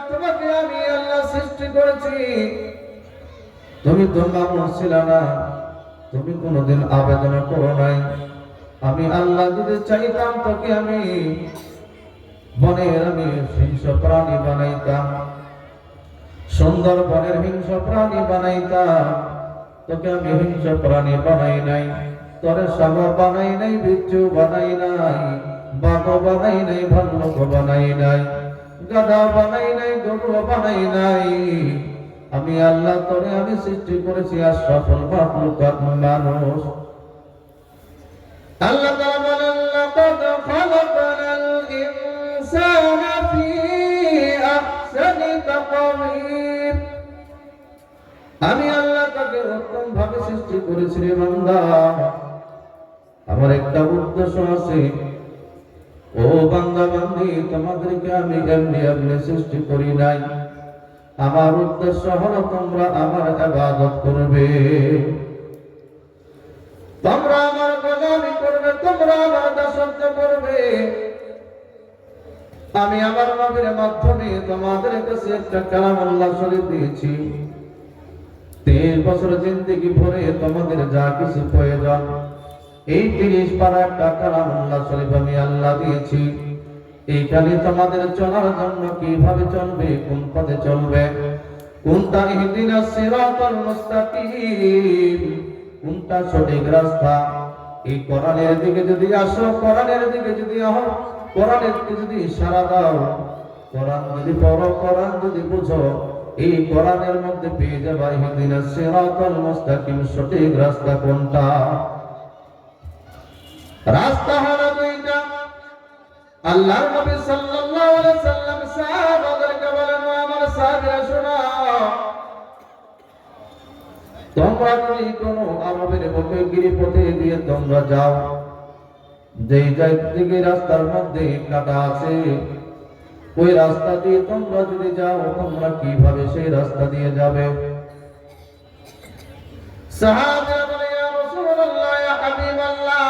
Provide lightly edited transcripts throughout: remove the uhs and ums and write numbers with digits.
তোমাকে আমি আল্লাহ সৃষ্টি করেছি, তুমি তো মানুষ ছিল না, তুমি কোনোদিন আবেদন করো নাই। আমি আল্লাহ যদি চাইতাম তোকে আমি বনের আমি হিংস্র প্রাণী বানাইতাম, সুন্দর বনের হিংস্র প্রাণী বানাইতাম। তোকে আমি হিংস্র প্রাণী বানাই নাই, তোরে সাগর বানাই নাই, বিচ্ছু বানাই নাই, বাঘ বানাই নাই, ভাল্লুক বানাই নাই, গাধা বানাই নাই, গরু বানাই নাই। আমি আল্লাহ তোরে আমি সৃষ্টি করেছি আশরাফুল মাখলুকাত মানুষ। আল্লাহ তাআলা বলেন লাকাদ খালাকনাল ইনসানা ফি আহসানি তাকওয়িম। আমি আল্লাহ তাকে উত্তম ভাবে সৃষ্টি করেছি রে বান্দা। আমার একটা উদ্দেশ্য আছে, ও বান্দা বান্দি, তোমাদেরকে আমি এমনি সৃষ্টি করি নাই। আমার উদ্দেশ্য হলো তোমরা আমার ইবাদত করবে, তোমরা আমার গোলামি করবে, তোমরা আমার দাসত্ব করবে। আমি আমার নবীর মাধ্যমে তোমাদের কাছে একটা কালামুল্লাহ শরীফ দিয়েছি। 3 বছর জিন্দেগি ভরে তোমাদের যা কিছু প্রয়োজন, এই 30 পারা একটা কালামুল্লাহ শরীফ আমি আল্লাহ দিয়েছি। এইখানে তোমাদের চলার জন্য কিভাবে চলবে, কোন পথে চলবে, কোনটা ইহদিনাস সিরাতাল মুস্তাকিম, কোনটা সঠিক রাস্তা। এই কোরআনের দিকে যদি আসো, কোরআনের দিকে যদি আহো, কোরআনের দিকে যদি ইশারা দাও, কোরআন যদি পড়ো, কোরআন যদি বুঝো, এই কোরআনের মধ্যে পেয়ে যাবে ইহদিনাস সিরাতাল মুস্তাকিম, সঠিক রাস্তা কোনটা। রাস্তা হলো দুইটা। আল্লাহর নবী সাল্লাল্লাহু আলাইহি সাল্লাম সাহাবাদেরকে বলেন, আমার সাহাবীরা শোনো, তোমরা যদি কোনো আরবের বুকে গিরিপথে দিয়ে তোমরা যাও, যেই দিকে রাস্তার মধ্যে কাটা আছে, ওই রাস্তা দিয়ে তোমরা যদি যাও, তোমরা কিভাবে সেই রাস্তা দিয়ে যাবে? সাহাবীরা বলে, ইয়া রাসূলুল্লাহ, ইয়া হাবিবাল্লাহ,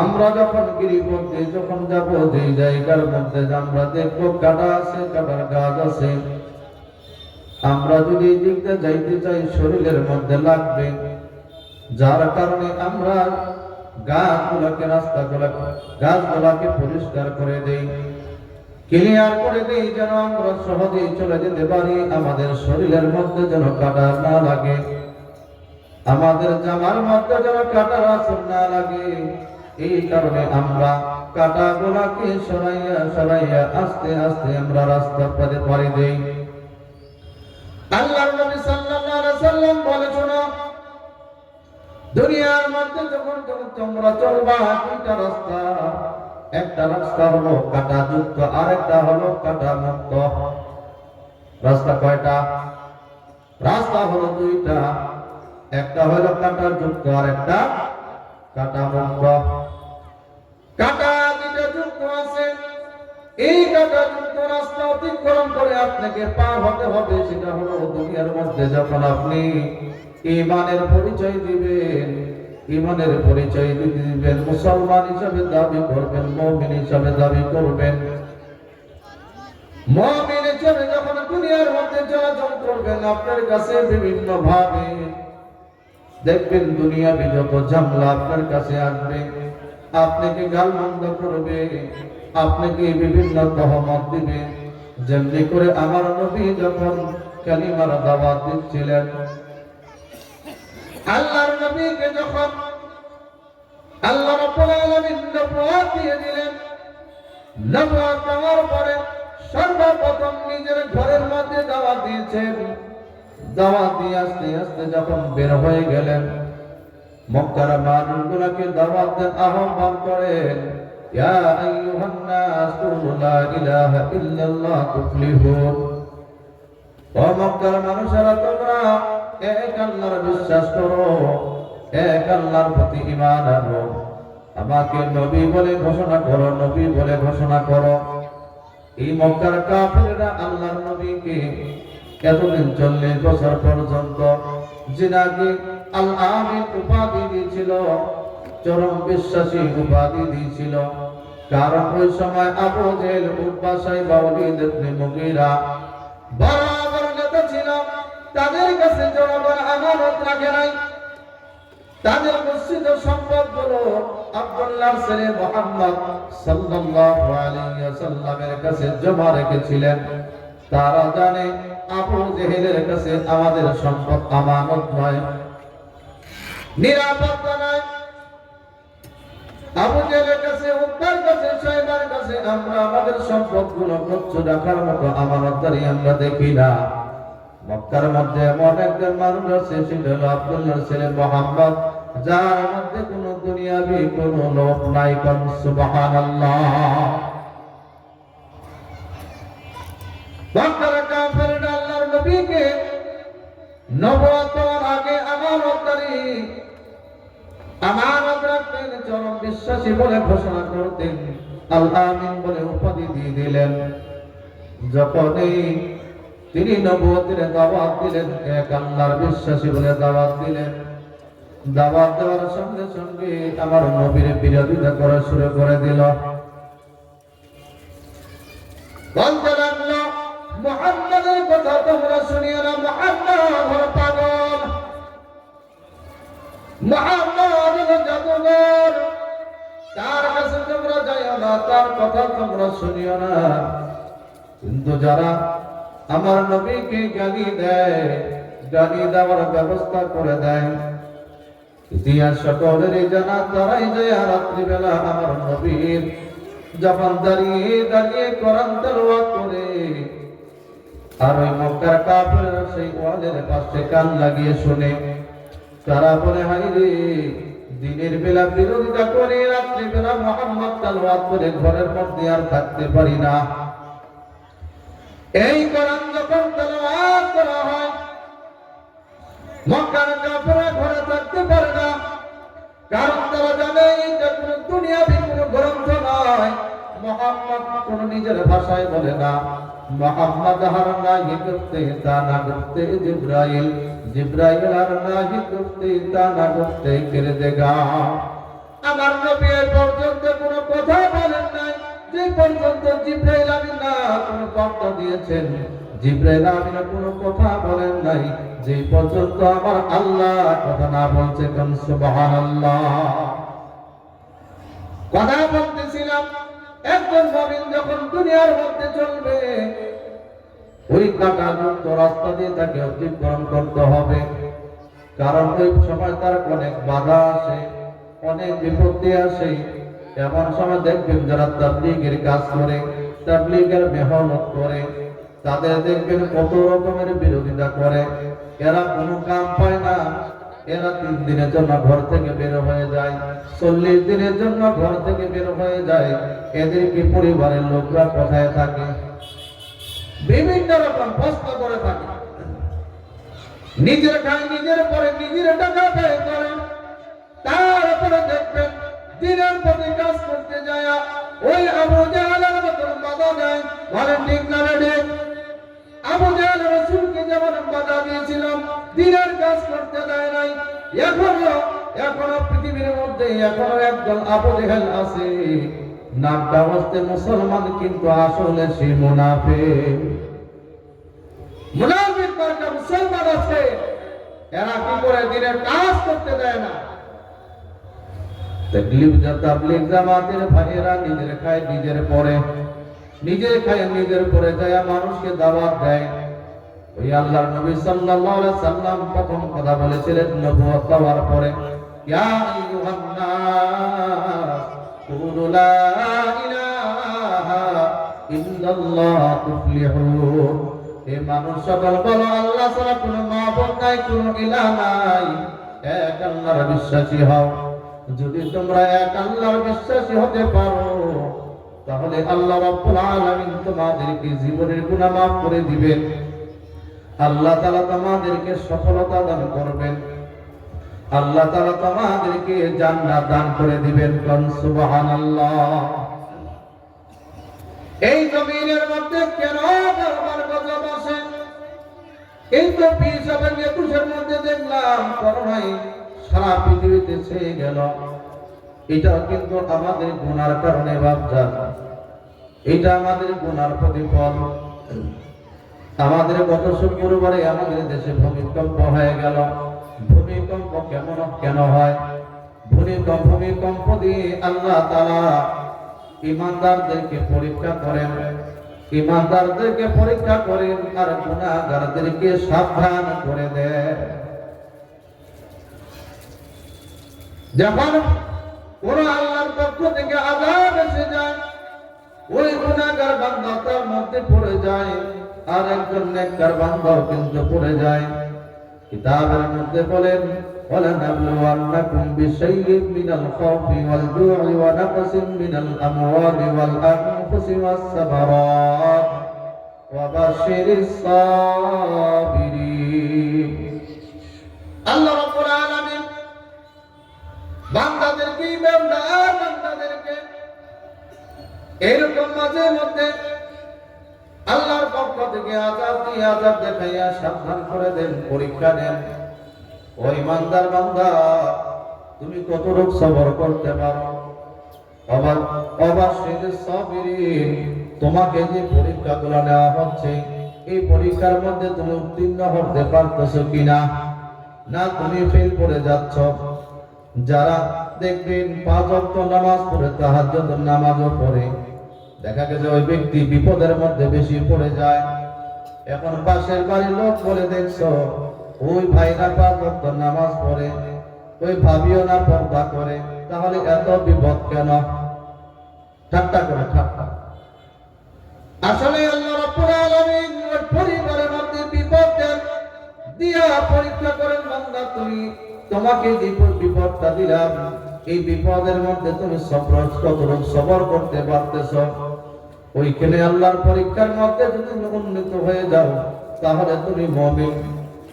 আমরা যখন গিরিপথ দিয়ে যখন যাব, যেই জায়গার মধ্যে আমরা দেখবো কাটা আছে, কাটার গাছ আছে, আমরা যদি এই দিকটা যাইতে চাই, শরীরের মধ্যে লাগবে, যার কারণে আমরা গাছগুলাকে পরিষ্কার করে দেই, ক্লিয়ার করে দেই, যেন আমরা সহজেই চলে যেতে পারি, আমাদের শরীরের মধ্যে যেন কাটা না লাগে, আমাদের জামার মধ্যে যেন কাটার আসর না লাগে। এই কারণে আমরা কাটাগুলাকে সরাইয়া আস্তে আস্তে আমরা রাস্তা পথে পাড়ি দেই। আল্লাহর নবী সাল্লাল্লাহু আলাইহি সাল্লাম বলে, শোনো, দুনিয়ার মধ্যে যখন তোমরা চলবা, দুইটা রাস্তা, একটা রাস্তা হলো কাটা যুক্ত, আরেকটা হলো কাটা মুক্ত। রাস্তা কয়টা? রাস্তা হলো দুইটা, একটা হলো কাটা যুক্ত, আরেকটা কাটা মুক্ত। কাটা দুইটা যুক্ত আছে, এই কাটা যুক্ত রাস্তা অতিক্রম করে আপনাকে পার হতে হবে। সেটা হলো দুনিয়ার মধ্যে যখন আপনি ঈমানের পরিচয় দিবেন, ঈমানের পরিচয় দিবেন, মুসলমান হিসাবে দাবি করবেন, মুমিন হিসাবে দাবি করবেন। মুমিন হিসাবে যখন দুনিয়ার মধ্যে চলাচল করবেন, আপনার কাছে বিভিন্ন ভাবে দেখবেন দুনিয়াবি যত ঝামেলা আপনার কাছে আসবে, আপনাকে গালমন্দ করবে, আপনাকে বিভিন্ন তহমত দিবে। যেমনি করে আমার নবী যখন কালিমার দাওয়াত দিচ্ছিলেন, আল্লাহর নবীকে যখন আল্লাহ রাব্বুল আলামিন নবুয়ত দিয়ে দিলেন, নবুয়ত পাওয়ার পরে সর্বপ্রথম নিজের ঘরের মধ্যে দাওয়াত দিয়েছেন। দাওয়াত দিয়ে আস্তে আস্তে যখন বের হয়ে গেলেন, মক্কার মানুষগুলোকে দাওয়াত দেন, আহ্বান করেন, ইয়া আইয়ুহান নাস কুলু লা ইলাহা ইল্লাল্লাহ তুফলিহুন। ও মক্কার মানুষেরা, তোমরা এক আল্লাহর বিশ্বাস করো, এক আল্লাহর প্রতি ঈমান আনো, আমাকে নবী বলে ঘোষণা করো, নবী বলে ঘোষণা করো। এই মক্কার কাফিররা আল্লাহর নবীকে এতদিন 40 বছর পর্যন্ত জিনাকে আল আমিন উপাধি দিয়েছিল, চরম বিশ্বাসী উপাধি দিয়েছিল। কারণ ওই সময় আবু জেহেল, উতবা, শাইবা, ওয়ালিদ ইবনে মুগীরা বরাবর নেতা ছিল। তাদের কাছে জনগণ আমানত রাখে নাই। তাদের মসজিদ ও সম্পদগুলো আব্দুল্লাহর ছেলে মুহাম্মদ সাল্লাল্লাহু আলাইহি ওয়াসাল্লামের কাছে জমা রেখেছিলেন। তারা জানে আবু জেহেলের কাছে আমাদের সম্পদ আমানত নয়, নিরাপত্তা নয়। আবু জেহেলের কাছে, উতবার কাছে, শাইবার কাছে আমরা আমাদের সম্পদগুলো গুচ্ছ রাখার মতো আমানতদারি আমরা দেখি না। মক্কার মধ্যে এমন একজন মানুষ আছে, সেটা হলো আব্দুল্লাহর ছেলে মুহাম্মদ, যার মধ্যে কোনো দুনিয়াবি কোনো লোভ নাই। কোন সুবহানাল্লাহ। মক্কার কাফেররা আল্লাহর নবীকে নবুয়ত হওয়ার আগে আমানত রাখতেন, চরম বিশ্বাসী বলে ঘোষণা করতেন, আল আমিন বলে উপাধি দিয়ে দিলেন। যখনই তিনি নবুয়তের দাওয়াত দিলেন, এক আল্লাহর বিশ্বাসী বলে দাওয়াত দিলেন, দাওয়াত দেওয়ার সঙ্গে সঙ্গে আমার নবীর বিরোধিতা করা শুরু করে দিল। বলতে লাগলো, মুহাম্মাদের কথা তোমরা শুনিও না, মুহাম্মদ হলো পাগল, মুহাম্মদ হলো জাদুঘর, তার কাছে তোমরা যাইও না, তার কথা তোমরা শুনিও না। কিন্তু যারা আমার নবীকে গালি দেয়, গালি দেওয়ার ব্যবস্থা করে দেয়, ইতিহাস সকলেরই জানা, তারাই যায় রাত্রিবেলা আমার নবীর যখন দাঁড়িয়ে দাঁড়িয়ে কোরআন তেলাওয়াত করে, আর ওই মক্কার কাফেররা সেই ওয়াজের পাশে কান লাগিয়ে শুনে, তারা বলে, হায় রে, দিনের বেলা বিরোধিতা করে, রাত্রিবেলা মুহাম্মদ তেলাওয়াত করে ঘরের মধ্যে আর থাকতে পারি না। এই কোরআন যখন তেলাওয়াত করা হয়, মক্কার কাফেররা ঘরে থাকতে পারে না, কারণ তারা জানে এটা কোনো দুনিয়াবি কোনো গ্রন্থ নয়। মুহাম্মদ কোন নিজের ভাষায় বলে না, মুহাম্মদ হার নাহি করতে তা না করতে জিব্রাইল, জিব্রাইল হার নাহি করতে তা না করতে করে দেগা। আমার নবী এই পর্যন্ত কোনো কথা বলেন নাই, যে পর্যন্ত জিব্রাইল আমিন না কোনো বার্তা দিয়েছেন, জিব্রাইল আমিন কোনো কথা বলেন নাই, যে পর্যন্ত আমার আল্লাহ কথা না বলছে। কোন সুবহানাল্লাহ। কথা বলতেছিলাম, একজন মুমিন যখন দুনিয়ার মধ্যে চলবে, ওই কাঁটাযুক্ত রাস্তা দিয়ে তাকে অতিক্রম করতে হবে, কারণ ওই সময় তার অনেক বাধা আসে, অনেক বিপত্তি আসে। এমন সময় দেখবেন যারা তাবলীগের কাজ করে, তাবলীগের মেহনত করে, তাদের দেখবেন কত রকমের বিরোধিতা করে, এরা কোনো কাম পায় না, এরা 3 দিনের জন্য ঘর থেকে বের হয়ে যায়, 40 দিনের জন্য ঘর থেকে বের হয়ে যায়। এদেরকে পরিবারের লোকরা কোথায় থাকে, বিভিন্ন রকম প্রশ্ন করে থাকে। নিজের খায়, নিজের পরে নিজের টাকা ব্যয় করে, তারপরে দেখবেন দিনের প্রতি কাজ করতে যায় ওই আবু জাহেলের মতন বাধা দেয়। বলেন ঠিক না ঠিক? আবু জাহেল রাসূলকে যেমন বাধা দিয়েছিল, দিনের কাজ করতে দেয় নাই। এখনো পৃথিবীর মধ্যে এখনো একজন আবু জাহেল আছে, নামটা হচ্ছে মুসলমান, কিন্তু আসলে সে মুনাফিক। মুনাফিক মার্কা মুসলমান আছে, এরা কি করে দিনের কাজ করতে দেয় না। তাবলীগ জামাতের ভাইয়েরা নিজের খায়, নিজের পরে, নিজে খায়, নিজের পরে যায় মানুষকে দাওয়াত দেয়। ওই আল্লাহর নবী সাল্লাল্লাহু আলাইহি সাল্লাম প্রথম কথা বলেছিলেন নবুয়ত পাওয়ার পরে, ইয়া আইয়ুহান নাস কুলু লা ইলাহা ইল্লাল্লাহ তুফলিহুন। হে মানুষ সকল বলো, আল্লাহ ছাড়া কোনো মাবুদ নাই, কোনো ইলাহ নাই, এক আল্লাহর বিশ্বাসী হও। যদি তোমরা এক আল্লাহর বিশ্বাসী হতে পারো, তাহলে আল্লাহ রাব্বুল আলামিন তোমাদেরকে জীবনের গুনাহ মাফ করে দিবেন, আল্লাহ তাআলা তোমাদেরকে সফলতা দান করবেন, আল্লাহ তাআলা তোমাদেরকে জান্নাত দান করে দিবেন। কোন সুবহানাল্লাহ। এই জমিনের মধ্যে কেন বারবার গজব আসে? কিন্তু পীর সাহেবের একুশের মধ্যে দেখলাম করোনায় সারা পৃথিবীতে ছেয়ে গেল। এটা কিন্তু আমাদের গুনার কারণে বাপজান, এটা আমাদের গুনার প্রতিফল। আমাদের গত শুক্রবারে আমাদের দেশে ভূমিকম্প হয়ে গেল। ভূমিকম্প কেন হয়? ভূমিকম্প দিয়ে আল্লাহ তাআলা ঈমানদারদেরকে পরীক্ষা করেন, ঈমানদারদেরকে পরীক্ষা করেন আর গুনাহগারদেরকে সাবধান করে দেন। যখন কোন আল্লাহর পক্ষ থেকে আযাব এসে যায়, ওই গুনাহগার বান্দা তার মধ্যে পড়ে যায়, আর একজন নেককার বান্দাও কিন্তু পড়ে যায়। কিতাবের মধ্যে বলেন وَلَنَبْلُوَنَّكُمْ بِشَيْءٍ مِّنَ الْخَوْفِ وَالْجُوعِ وَنَقْصٍ مِّنَ الْأَمْوَالِ وَالْأَنفُسِ وَالثَّمَرَاتِ وَبَشِّرِ الصَّابِرِينَ। আল্লাহ রাব্বুল আলামিন বান্দাদেরকে, ইমানদার বান্দাদেরকে এরকম মাঝে মধ্যে আল্লাহর পক্ষ থেকে আযাব দেখাইয়া সাবধান করে দেন, পরীক্ষা নেন। ও ইমানদার বান্দা, তুমি কতটুকু সবর করতে পারো? অবশ্যই সাবিরিন, তোমাকে যে পরীক্ষাগুলো নেওয়া হচ্ছে, এই পরীক্ষার মধ্যে তুমি উত্তীর্ণ হতে পারতেছো কিনা, না তুমি ফেল করে যাচ্ছ। যারা দেখবেন 5 ওয়াক্ত নামাজ পড়ে, তাহাজ্জুদের নামাজও পড়ে, দেখা গেছে ওই ব্যক্তি বিপদের মধ্যে বেশি পড়ে যায়। এখন পাশের বাড়ির লোক বলে দেখছো ওই ভাইরা 5 ওয়াক্ত নামাজ পড়ে, ওই ভাবিও না পর্দা করে, তাহলে এত বিপদ কেন? ঠাট্টা করে ঠাট্টা। আসলে আল্লাহ রাব্বুল আলামিন ওই পরিবারের মধ্যে বিপদ দেন, দিয়া পরীক্ষা করেন বান্দা, তোমাকে যে বিপদটা দিলাম, এই বিপদের মধ্যে তুমি কতটুকু সবর করতে পারতেছো? ওইখানে আল্লাহর পরীক্ষার মধ্যে যদি তুমি উন্নীত হয়ে যাও, তাহলে তুমি মুমিন।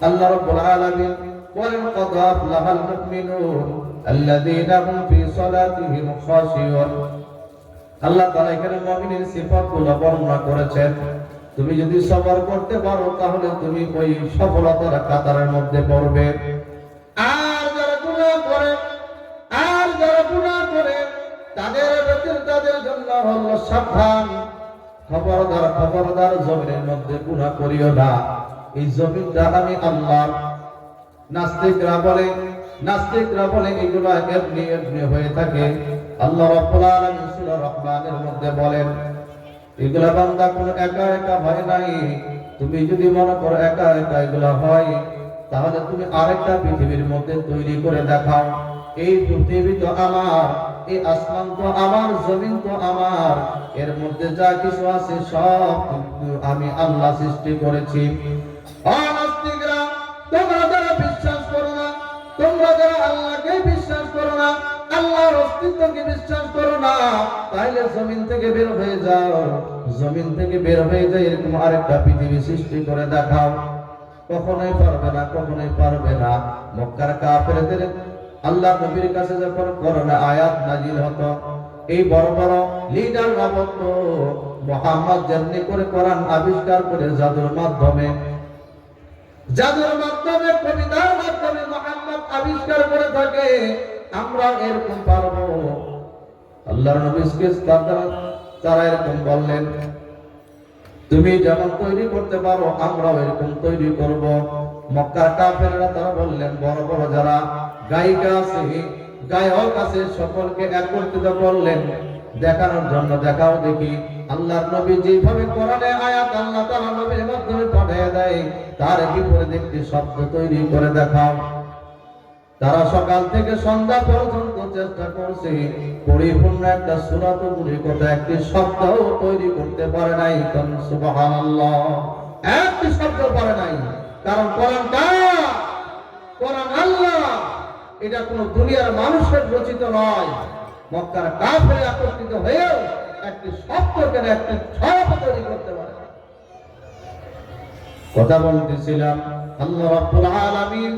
আল্লাহ রাব্বুল আলামিন বলেন قد أفلح المؤمنون الذين هم في صلاتهم خاشعون। আল্লাহ তাআলা এখানে মুমিনের সিফাতগুলো বর্ণনা করেছেন। তুমি যদি সবর করতে পারো, তাহলে তুমি ওই সফলতার কাতারের মধ্যে পড়বে। আর যারা গুনাহ করে তাদের জন্য হলো সাবধান, খবরদার জমিনের মধ্যে গুনাহ করিও না। এই জমিনটা আমি আল্লাহর। নাস্তিকরা বলে এগুলো এমনি হয়ে থাকে। আল্লাহ রাব্বুল আলামিন সূরা রহমানের মধ্যে বলেন, এগুলা বান্দা কোনো একা হয় নাই। তুমি যদি মনে করো একা এগুলা হয়, তাহলে তুমি আরেকটা পৃথিবীর মধ্যে তৈরি করে দেখাও। এই পৃথিবী তো আমার, এই আসমান তো আমার, জমিন তো আমার, এর মধ্যে যা কিছু আছে সব কিন্তু আমি আল্লাহ সৃষ্টি করেছি। নাস্তিকরা, তোমরা যারা বিশ্বাস করো না, তোমরা যারা আল্লাহকে বিশ্বাস করো না, আল্লাহর অস্তিত্বকে বিশ্বাস করো না, তাহলে জমিন থেকে বের হয়ে যাও। জমিন থেকে বের হয়ে যায় এরকম আরেকটা পৃথিবী সৃষ্টি করে দেখাও। কখনোই পারবে না। মক্কার কাফেরদের আল্লাহ নবীর কাছে যখন করোনা আয়াত নাজিল হতো, এই বড় বড় লিডাররা বলতো মুহাম্মদ যেমনি করে কোরআন আবিষ্কার করে জাদুর মাধ্যমে, কবিতার মাধ্যমে মুহাম্মদ আবিষ্কার করে থাকে, আমরা এরকম পারবো। আল্লাহর নবীকে তারা এরকম বললেন, তুমি যেমন তৈরি করতে পারো আমরাও এরকম তৈরি করব। মক্কার কাফেররা তারা বললেন, বড় বড় যারা গায়িকা আছে, গায়ক আছে, সকলকে একত্রিত করলেন দেখানোর জন্য, দেখাও দেখি আল্লাহর নবী যেভাবে কোরআনে আয়াত আল্লাহ তাআলা নবীর মাধ্যমে পাঠিয়ে দেয়, তার বিপরীতে একটি শব্দ তৈরি করে দেখাও। তারা সকাল থেকে সন্ধ্যা পর্যন্ত চেষ্টা করছে, পরিপূর্ণ একটা সূরা তৈরি করতে একটি শব্দও তৈরি করতে পারে নাই। সুবহানাল্লাহ, একটি শব্দ পারে নাই। কারণ কোরআন আল্লাহ, এটা কোন দুনিয়ার মানুষের রচিত নয়। মক্কার কাফের একত্রিত হয়েও একটি শব্দ কেন, একটি শব্দ তৈরি করতে পারে না। কথা বলতেছিলাম, আল্লাহ রাব্বুল আলামিন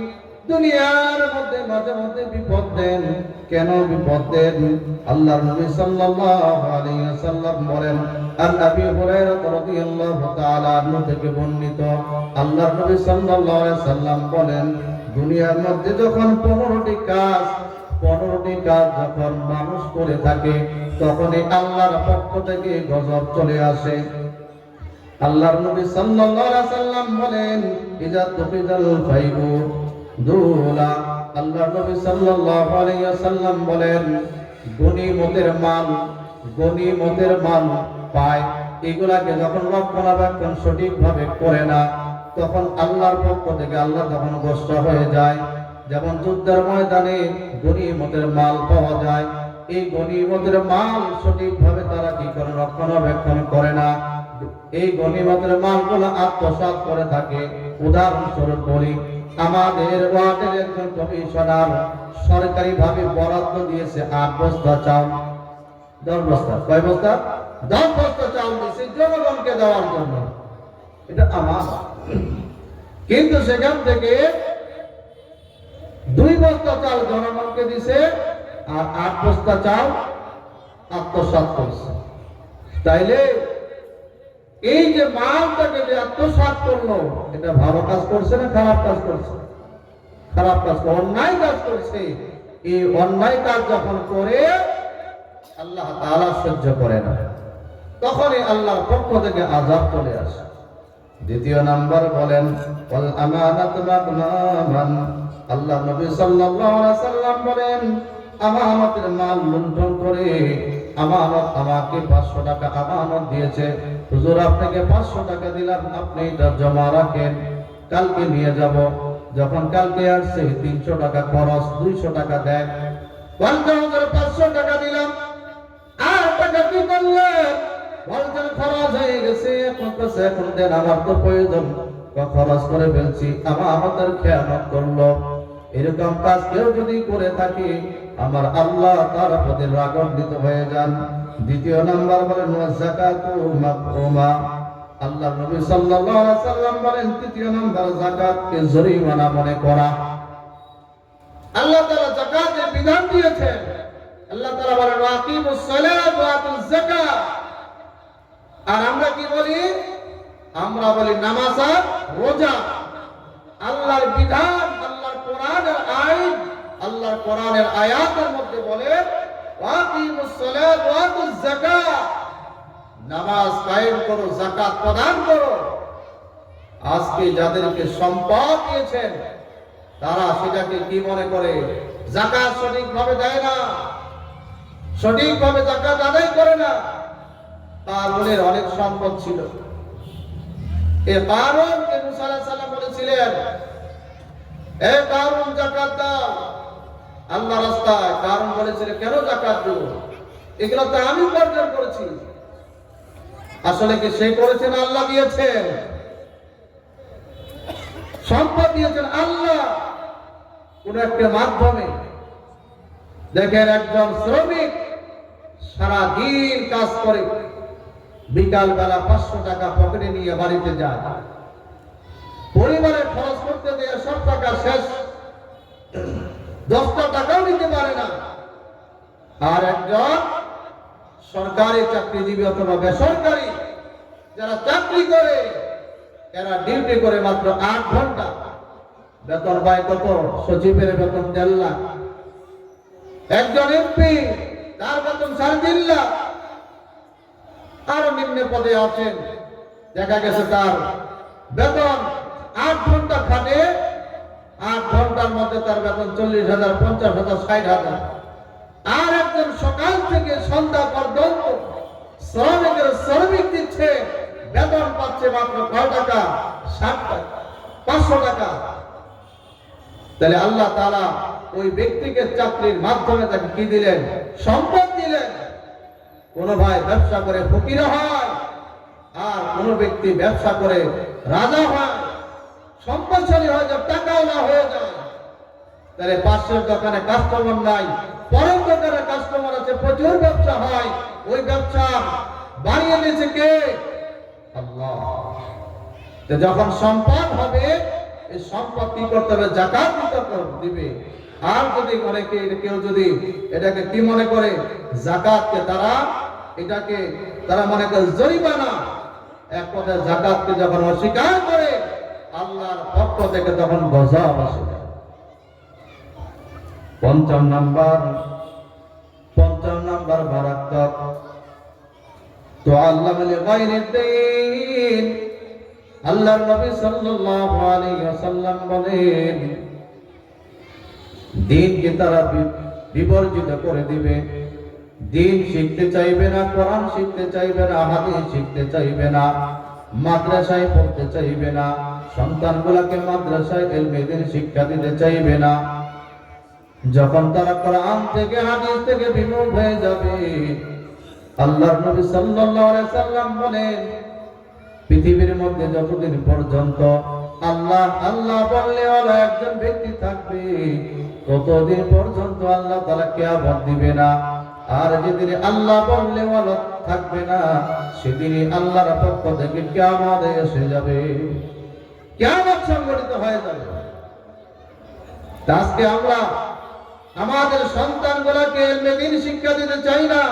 দুনিয়ার মধ্যে মাঝে মধ্যে বিপদ দেন। কেন বিপদ দেন? আল্লাহর নবী সাল্লাল্লাহু আলাইহি ওয়াসাল্লাম বলেন, আর নবী হুরায়রা রাদিয়াল্লাহু তাআলা আনহু থেকে বর্ণিত, আল্লাহর নবী সাল্লাল্লাহু আলাইহি ওয়াসাল্লাম বলেন, দুনিয়ার মধ্যে যখন 15টি অমনি কাজ যখন মানুষ করে থাকে তখনই আল্লাহর পক্ষ থেকে গজব চলে আসে। আল্লাহর নবী সাল্লাল্লাহু আলাইহি সাল্লাম বলেন ইজা তুফিদাল ফাইবু দুলা। আল্লাহর নবী সাল্লাল্লাহু আলাইহি সাল্লাম বলেন গনিমতের মাল পায়, এগুলাকে যখন রক্ষণাবেক্ষণ সঠিকভাবে করে না তখন আল্লাহর পক্ষ থেকে আল্লাহ তখন কষ্ট হয়ে যায়। যেমন যুদ্ধের ময়দানে গনিমতের মাল পাওয়া যায়, এই গনিমতের মাল সঠিকভাবে তারা কি করে রক্ষণাবেক্ষণ করে না, এই গনিমতের মালগুলো আত্মসাৎ করে থাকে। উদাহরণস্বরূপ বলি, আমাদের ওয়ার্ডের একজন কমিশনার সরকারি ভাবে বরাদ্দ দিয়েছে 8 বস্তা চাউল, 10 বস্তা, কয় বস্তা? 10 বস্তা চাউল দিয়েছে জনগণকে দেওয়ার জন্য, এটা আমার। কিন্তু সেখান থেকে 2 বস্তা চাল জনগণকে দিছে আর 8 বস্তা চাল আত্মসাৎ করছে। তাইলে এই যে মালটাকে যে আত্মসাৎ করলো, এটা ভালো কাজ করছে না খারাপ কাজ করছে? খারাপ কাজ, অন্যায় কাজ করছে। এই অন্যায় কাজ যখন করে আল্লাহ তাআলা সহ্য করে না, তখনই আল্লাহর পক্ষ থেকে আযাব চলে আসে। দ্বিতীয় নাম্বার বলেন ওয়াল আমানাতু মাগনামান। আল্লাহ নবী সাল্লাল্লাহু আলাইহি সাল্লাম বলেন আমানতের মাল লুণ্ঠন করে, আমানত আমাকে 500 টাকা আমানত দিয়েছে, হুজুর আপনাকে 500 টাকা দিলাম, আপনি এটা জমা রাখেন, কালকে নিয়ে যাব। যখন কালকে আসছে 300 টাকা খরচ, 200 টাকা দেন। বলতে হুজুর 500 টাকা দিলাম, আর টাকা কি করলেন? বলছেন খরচ হয়ে গেছে, এখন দেন, আমার তো প্রয়োজন, খরচ করে ফেলছি, আমাদের খেয়ানত করলো। এরকম কাজ কেউ যদি করে থাকে আমার আল্লাহ তার প্রতি রাগান্বিত হয়ে যান। দ্বিতীয় নাম্বার বলেন যাকাতু মাকরুমা। আল্লাহ নবী সাল্লাল্লাহু আলাইহি সাল্লাম বলেন তৃতীয় নাম্বার যাকাতকে জরিমানা মনে করা। আল্লাহ তাআলা যাকাতের বিধান দিয়েছেন। আল্লাহ তাআলা বলেন ওয়াকিমুস সালাত ওয়া আতুজ যাকাত। আর আমরা কি বলি? আমরা বলি নামাজ আর রোজা। আল্লাহর বিধান, আল্লাহর কোরআনের আইন, আল্লাহর কোরআনের আয়াতের মধ্যে বলে ওয়াকিমুস সালাত ওয়া আতুজ যাকাত, নামাজ কায়েম করো, যাকাত প্রদান করো। আজকে যাদেরকে সম্পদ দিয়েছেন তারা সেটাকে কি মনে করে? যাকাত সঠিকভাবে দেয় না, সঠিকভাবে যাকাত আদায় করে না। কারুনের অনেক সম্পদ ছিল, এই কারুনকে মুসা আলাইহিস সালাম বলেছিলেন এ কারুন যাকাত দাও আল্লাহর রাস্তায়। কারুন বলেছিল কেন যাকাত দেব? এগুলো তো আমি উপার্জন করেছি। আসলে কি সে করেছেন? আল্লাহ দিয়েছেন, সম্পদ দিয়েছেন আল্লাহ কোন একটা মাধ্যমে। দেখেন একজন শ্রমিক সারা দিন কাজ করে, বিকাল বেলা 500 টাকা পকেটে নিয়ে বাড়িতে যায়, পরিবারে খরচ করতে দিয়ে সব টাকা শেষ, 10টা টাকাও নিতে পারে না। আর একজন সরকারি চাকরিজীবী অথবা বেসরকারি যারা চাকরি করে, এরা ডিউটি করে মাত্র 8 ঘন্টা, বেতন পায় কত? সচিবের বেতন 1.5 লাখ, একজন এমপি তার বেতন 3.5 লাখ, আরো নিম্ন পদে আছেন, দেখা গেছে তার বেতন 8 ঘন্টা খাটে, 8 ঘন্টার মধ্যে তার বেতন 40,000, 50,000, 60,000। আর একজন সকাল থেকে সন্ধ্যা পর্যন্ত শ্রমিক দিচ্ছে, বেতন পাচ্ছে মাত্র কয় টাকা? 60 টাকা, 500 টাকা। তাহলে আল্লাহ তাআলা ওই ব্যক্তিকে চাকরির মাধ্যমে তাকে কি দিলেন? সম্পদ দিলেন। কোন ভাই ব্যবসা করে ফকির হয়, আর কোন ব্যক্তি ব্যবসা করে রাজা হয়, সম্পদশালী হয়ে যায়, টাকাওয়ালা হয়ে যায়। তাহলে পাশের দোকানে কাস্টমার নাই, পরের দোকানে কাস্টমার আছে, প্রচুর ব্যবসা হয়, ওই ব্যবসা বাড়িয়ে দিয়েছে কে? আল্লাহ। যখন সম্পদ হবে এই সম্পদ কি করতে হবে? যাকাত দিবে। আর যদি অনেকে কেউ যদি এটাকে কি মনে করে? যাকাতকে তারা মনে করে জরিমানা। এক কথায় যাকাতকে যখন অস্বীকার করে আল্লাহর পক্ষ থেকে তখন গজব আসে। ৫ম নাম্বার নাম্বার মারাত্মক। তো আল্লাহ লিগাইরিদ দ্বীন, আল্লাহর নবী সাল্লাল্লাহু আলাইহি ওয়াসাল্লাম বলেন দ্বীনকে তারা বিবর্জিত করে দিবে। দ্বীন শিখতে চাইবে না, কোরআন শিখতে চাইবে না, হাদিস শিখতে চাইবে না, মাদ্রাসায় পড়তে চাইবে না, সন্তানগুলোকে মাদ্রাসায় ইলমে দ্বীন শিক্ষা দিতে চাইবে না। যখন তারা কোরআন থেকে হাদিস থেকে বিমুখ হয়ে যাবে, আল্লাহর নবী সাল্লাল্লাহু আলাইহি সাল্লাম বলেন পৃথিবীর মধ্যে যতদিন পর্যন্ত আল্লাহ আল্লাহ বললে ওলা একজন ব্যক্তি থাকবে, ততদিন পর্যন্ত আল্লাহ তাআলা কিয়ামত দিবে না। আর যেদিন আল্লাহ বললে ওলা থাকবে না, সেদিনই আল্লাহর পক্ষ থেকে কিয়ামত এসে যাবে, কিয়ামত সংঘটিত হয়ে যাবে। আজকে আমরা আমাদের সন্তানগুলোকে ইলমে দ্বীন শিক্ষা দিতে চাই না,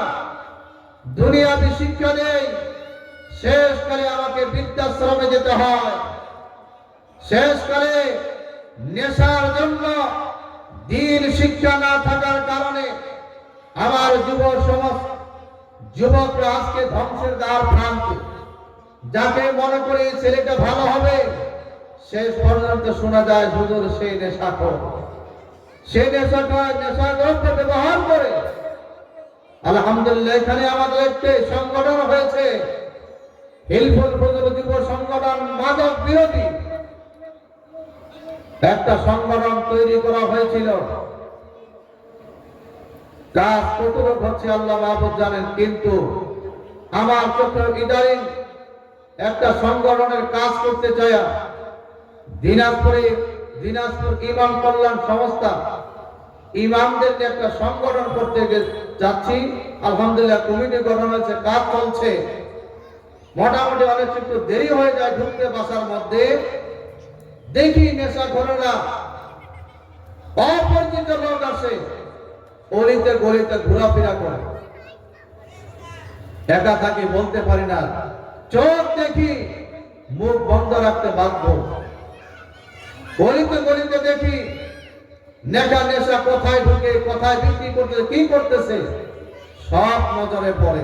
দুনিয়াবি শিক্ষা দেই। শেষকালে আমাকে বৃদ্ধাশ্রমে যেতে হয়, শেষকালে নেশার জন্য দ্বীন শিক্ষা না থাকার কারণে আমার যুবকরা আজকে ধ্বংসের দ্বার প্রান্তে। যাকে মনে করে এই ছেলেটা ভালো হবে, শেষ পর্যন্ত শোনা যায় হুজুর সেই নেশাখোর, সেই নেশাদ্রব্য ব্যবহার করে। আলহামদুলিল্লাহ, এখানে আমাদের একটি সংগঠন হয়েছে, হিলফুল ফুজুল যুব সংগঠন, মাদক বিরোধী একটা সংগঠন তৈরি করা হয়েছিল। কাজ কতটুকু হচ্ছে আল্লাহ মাহবুব জানেন, কিন্তু আমার চোখে ইদারিং একটা সংগঠনের কাজ করতে চায় দিনাজপুর ইমাম কল্যাণ সংস্থা, ইমামদেরকে একটা সংগঠন করতে যাচ্ছি। আলহামদুলিল্লাহ, কমিটি গঠন হয়েছে, কাজ চলছে। মোটামুটি অনেক একটু দেরি হয়ে যায় ঢুকতে বাসার মধ্যে। দেখি নেশাখোরেরা অপরিচিত লোক আসে, অলিতে গলিতে ঘোরাফেরা করে। একা থাকি, বলতে পারি না, চোখ দেখি, মুখ বন্ধ রাখতে বাধ্য। গলিতে গলিতে দেখি নেশা কোথায় ঢুকে, কোথায় বিক্রি করতেছে, কি করতেছে, সব নজরে পড়ে,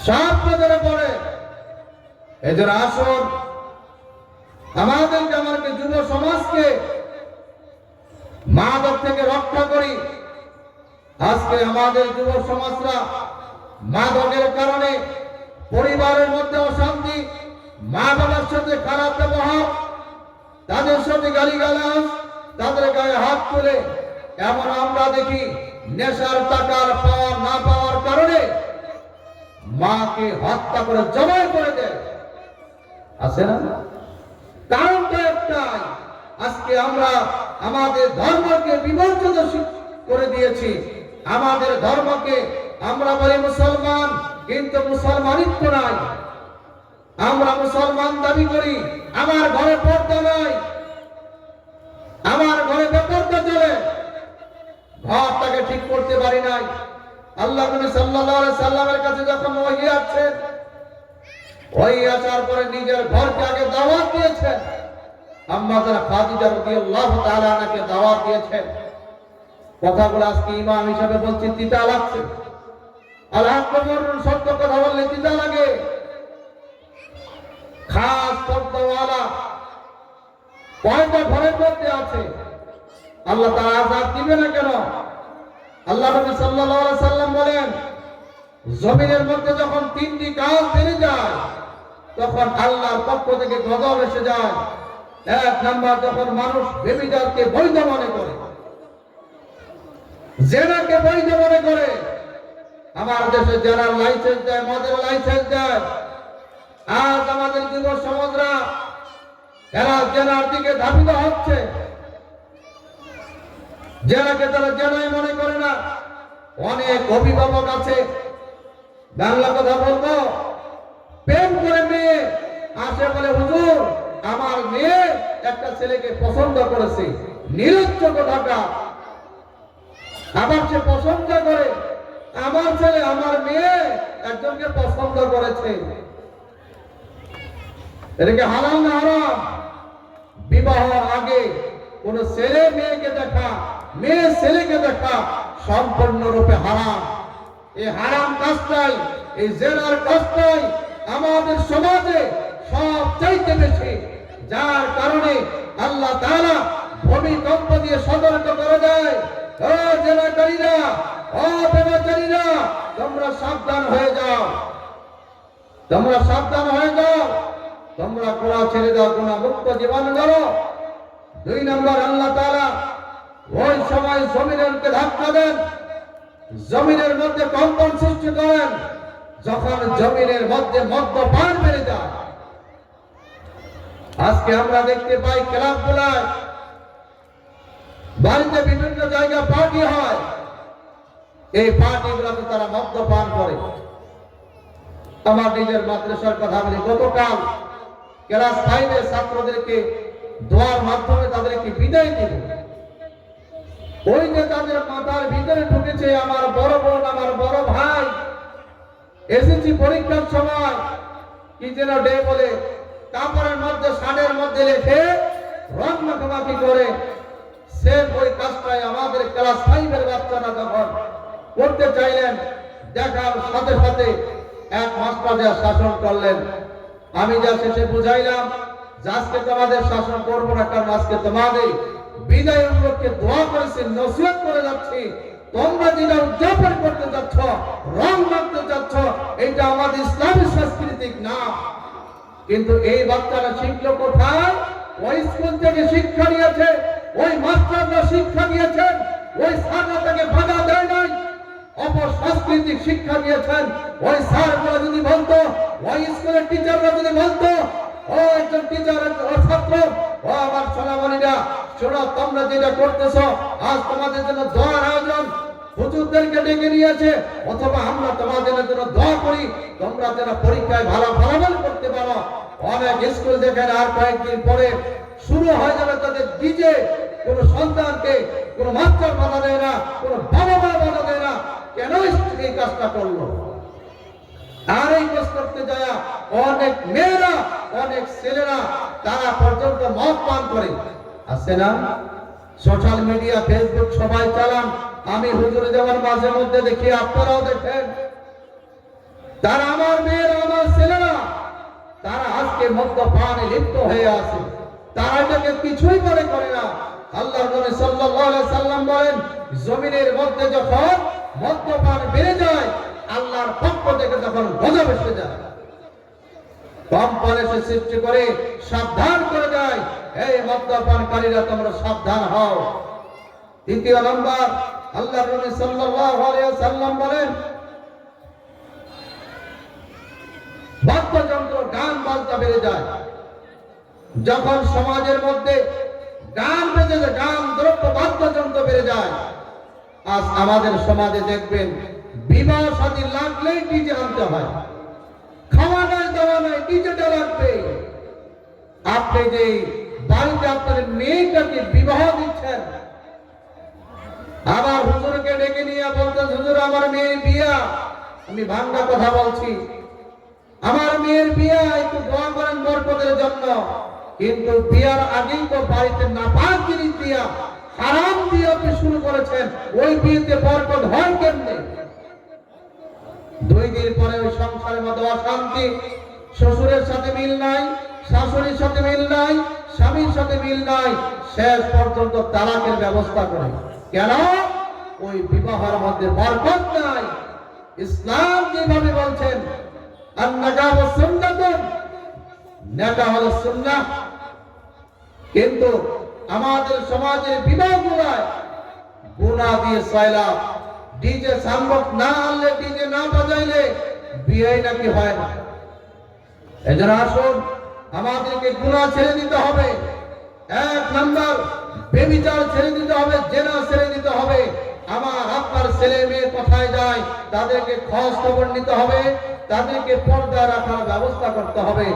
সব নজরে পড়ে। এজন্য আসুন আমাদেরকে যুব সমাজকে মাদক থেকে রক্ষা করি। আজকে আমাদের যুব সমাজরা মাদকের কারণে পরিবারের মধ্যে অশান্তি, মা বাবার সাথে খারাপ ব্যবহার, তাদের সাথে গালিগালাজ, তাদের গায়ে হাত তুলে, এমন আমরা দেখি নেশার টাকার পাওয়ার না পাওয়ার কারণে মাকে হত্যা করে জবাই করে দেয়, আছে না? কারণটা একটাই, আজকে আমরা আমাদের ধর্মকে বিবর্জিত করে দিয়েছি। আমাদের ধর্মকে আমরা বলি মুসলমান, কিন্তু মুসলমানিত্ব নাই। আমরা মুসলমান দাবি করি, আমার ঘরে পর্দা নাই, আমার ঘরে বেপর্দা চলে, ঘরটাকে ঠিক করতে পারি নাই। আল্লাহ নবী সাল্লাল্লাহু আলাইহি সাল্লামের কাছে যখন ওহী আসছে, ওহী আসার পরে নিজের ঘরকে আগে দাওয়াত দিয়েছেন। আম্মা যারা খাদিজা রাদিয়াল্লাহু তাআলা আনহাকে দাওয়াত দিয়েছেন। কথাগুলো আজকে ইমাম হিসেবে বলছি, তিতা লাগছে। আলহামদুলিল্লাহ, সত্য কথা বললে তিতা লাগে। খাস পর্দাওয়ালা কয়টা ঘরের মধ্যে আছে, আল্লাহ তাআলা আযাব দিবে না কেন? আল্লাহ নবী সাল্লাল্লাহু আলাইহি সাল্লাম বলেন, জমিনের মধ্যে যখন তিনটি কাজ বেড়ে যায়, তখন আল্লাহর পক্ষ থেকে গজব এসে যায়। এক নাম্বার, যখন মানুষ ব্যভিচারকে বৈধ মনে করে, জেনাকে বৈধ মনে করে। আমার দেশে জেনার লাইসেন্স দেয়, মদের লাইসেন্স দেয়। আজ আমাদের যুব সমাজরা এরা জেনার দিকে ধাবিত হচ্ছে। জেনাকে তারা জেনাই মনে করে না। অনেক অভিভাবক আছে, বাংলা কথা বলবো, প্রেম করে মেয়ে আসে বলে, হুজুর আমার মেয়ে একটা ছেলেকে পছন্দ করেছে, নিরুচ্চ কথাটা। আবার সে পছন্দ করে, আমার ছেলে আমার মেয়ে একজনকে পছন্দ করেছে। এটাকে হালাল না হারাম? বিবাহ আগে কোন ছেলে মেয়েকে দেখা, মেয়ে ছেলেকে দেখা সম্পূর্ণরূপে হারাম। এই হারাম কাজটাই, এই জেনার কাজটাই আমাদের সমাজে সবচাইতে বেশি, যার কারণে আল্লাহ তাআলা ভূমিকম্প দিয়ে সতর্ক করে দেয়, ও জেনাকারীরা, ও ব্যভিচারীরা, তোমরা সাবধান হয়ে যাও, তোমরা সাবধান হয়ে যাও, তোমরা গুনাহ ছেড়ে দাও, গুনাহ মুক্ত জীবন করো। 2 নম্বর, আল্লাহ তাআলা ওই সময় জমিনকে ধাক্কা দেন, জমিনের মধ্যে কম্পন সৃষ্টি করেন যখন জমিনের মধ্যে মদ্যপান বেড়ে যায়। আজকে আমরা দেখতে পাই ক্লাবগুলায়, বাড়িতে বিভিন্ন জায়গায় পার্টি হয়, এই পার্টিগুলোতে তারা মদ্যপান করে। আমার নিজের মাদ্রাসার কথা বলি, গতকাল ক্লাস 5 এর ছাত্রদেরকে দোয়ার মাধ্যমে তাদেরকে বিদায় দিব। ওই যে তাদের মাথার ভিতরে ঢুকেছে, আমার বড় বোন, আমার বড় ভাই এসএসসি পরীক্ষার সময় কি যেন ডে বলে কাপড়ের মধ্যে, শাড়ির মধ্যে রেখে রং মাখামাখি করে, সেম ওই কাজটাই আমাদের ক্লাস 5 এর বাচ্চারা যখন করতে চাইলেন, দেখার সাথে সাথে এক মাস্টার যা শাসন করলেন। আমি যা শেষে বুঝাইলাম যে আজকে তোমাদের শাসন করবো না, কারণ আজকে তোমাদের বিদায় উপলক্ষে দোয়া করেছি, নসিহত করে যাচ্ছি, তোমরা যেটা উদযাপন করতে যাচ্ছ, রং মাখতে যাচ্ছ, এটা আমাদের ইসলামী সাংস্কৃতিক না। কিন্তু এই বাচ্চারা শিখলো কোথায়? ওই স্কুল থেকে শিক্ষা নিয়েছে, ওই মাস্টাররা শিক্ষা নিয়েছেন, ওই স্যাররা তাকে বাধা দেয় নাই, অপসাংস্কৃতিক শিক্ষা নিয়েছেন। ওই স্যাররা যদি বলতো, ওই স্কুলের টিচাররা যদি বলতো, ও একজন টিচার, ও ছাত্র, ও আমার সোনামণিরা, শোনো, তোমরা যেটা করতেছো, আজ তোমাদের জন্য দোয়ার আয়োজন, হুজুরদেরকে ডেকে নিয়েছে, অথবা আমরা তোমাদের জন্য দোয়া করি, তোমরা যেন পরীক্ষায় ভালো ফলাফল করতে পারো। অনেক স্কুল দেখেন আর কয়েকদিন পরে শুরু হয়ে যাবে তাদের ডিজে। কোন সন্তানকে কোন মাস্টার বাধা দেয় না, কোন বাবা মা বাধা দেয় না। কেন এই কাজটা করলো? আর এই কাজ করতে যায় অনেক মেয়েরা, অনেক ছেলেরা, তারা পর্যন্ত মদ পান করে। আছে না? সোশ্যাল মিডিয়া, ফেসবুক সবাই চালান, আমি হুজুরে যেমন মাঝে মধ্যে দেখি, আপনারাও দেখেন। তারা, আমার মেয়েরা, আমার ছেলেরা, তারা আজকে মদ্যপানে লিপ্ত হয়ে আছে। তারা এটাকে কিছুই মনে করে না। আল্লাহর নবী সাল্লাল্লাহু আলাইহি সাল্লাম বলেন, জমিনের মধ্যে যখন মদ্যপান বেড়ে যায়, আল্লাহর পক্ষ থেকে যখন গজব এসে যায়, কম্পন এসে সৃষ্টি করে সাবধান করে দেয়, এই মদ্যপানকারীরা তোমরা সাবধান হও। 3 নম্বর, আল্লাহর নবী সাল্লাল্লাহু আলাইহি সাল্লাম বলেন, বাদ্যযন্ত্র, গান বাজনা বেড়ে যায়। যখন সমাজের মধ্যে গান বেজে যায়, গান, দ্রব্য, বাদ্যযন্ত্র বেড়ে যায়। আজ আমাদের সমাজে দেখবেন বিবাহ শাদী লাগলেই ডিজে আনতে হয়, খাওয়া নাই দাওয়া নাই, ডিজেটা লাগবে। আপনি যে বাড়িতে আপনার মেয়েটাকে বিবাহ দিচ্ছেন, আবার হুজুরকে ডেকে নিয়ে বলতেন, হুজুর আমার মেয়ের বিয়া, আমি ভাঙ্গা কথা বলছি, আমার মেয়ের বিয়া, একটু দোয়া করেন বরকতের জন্য। কিন্তু বিয়ার আগেই তো বাড়িতে নাপাক জিনিস দিয়া, হারাম দিয়ে আপনি শুরু করেছেন, ওই বিয়েতে বরকত হয় কেমনে? 2 দিন পরে ওই সংসারের মধ্যে অশান্তি, শ্বশুরের সাথে মিল নাই, শাশুড়ির সাথে মিল নাই, স্বামীর সাথে মিল নাই, শেষ পর্যন্ত তালাকের ব্যবস্থা করে। কেন? ওই বিবাহের মধ্যে বরকত নাই। ইসলাম যেভাবে বলছেন, আন-নিকাহু সুন্নাতুন, নিকাহ হলো সুন্নাহ। কিন্তু আমাদের সমাজের বিবাহগুলায় গুনাহ দিয়ে সয়লাব, ডিজে সাউন্ড না আনলে, ডিজে না বাজাইলে বিয়ে নাকি হয় না। এজন্য আসুন, আমাদেরকে গুনাহ ছেড়ে দিতে হবে। 1 নম্বর, ব্যভিচার ছেড়ে দিতে হবে, জেনা ছেড়ে দিতে হবে। আমার আপনার ছেলে মেয়ে কোথায় যায়, তাদেরকে খোঁজ খবর নিতে হবে, তাদেরকে পর্দা রাখার ব্যবস্থা করতে হবে।